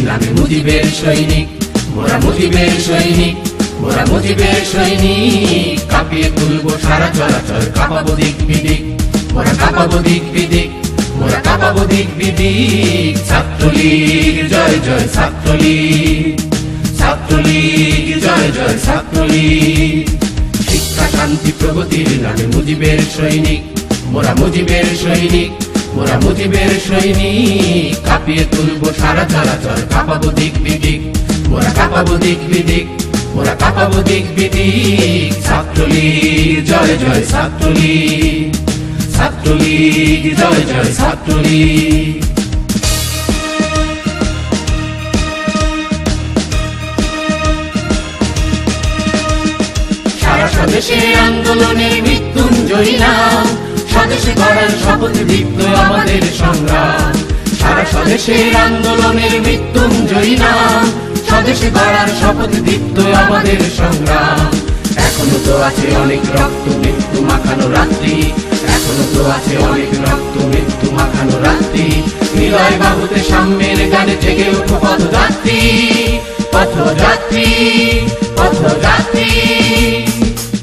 নামে মুজিবের সৈনিক, মোরা মুজিবের সৈনিক, মোরা মুজিবের সৈনিক। কাঁপিয়ে তুলবো সারা চরাচর, কাঁপাবো দিক বিদিক, মোরা কাঁপাবো দিক বিদিক, মোরা কাঁপাবো দিক বিদিক। ছাত্রলীগ জয় জয় ছাত্রলীগ, ছাত্রলীগ জয় জয় ছাত্রলীগ। শিক্ষা শান্তি প্রগতির নামে মুজিবের সৈনিক, মোরা মুজিবের সৈনিক, মোরা মুজিবের সৈনিক। কাঁপিয়ে তুলবো সারা চরাচর, কাঁপাবো দিক বিদিক, মোরা কাঁপাবো দিক বিদিক, মোরা কাঁপাবো দিক বিদিক। ছাত্রলীগ জয় জয় ছাত্রলীগ, ছাত্রলীগ জয় জয় ছাত্রলীগ। সারা স্বদেশে আন্দোলনের মৃত্যুঞ্জয়ী নাম, স্বদেশে গড়ার শপথ দীপ্ত আমাদের সংগ্রাম। সারা স্বদেশের আন্দোলনের মৃত্যুঞ্জয়ী নাম, স্বদেশে গড়ার শপথ দীপ্ত আমাদের সংগ্রাম। এখনো তো আছে অনেক রক্ত মৃত্যু মাখানো রাত্রি, এখনো তো আছে অনেক রক্ত মৃত্যু মাখানো রাত্রি। হৃদয় বাহুতে সাম্যের গানে জেগে ওঠো পথযাত্রী, পথযাত্রী, পথযাত্রী।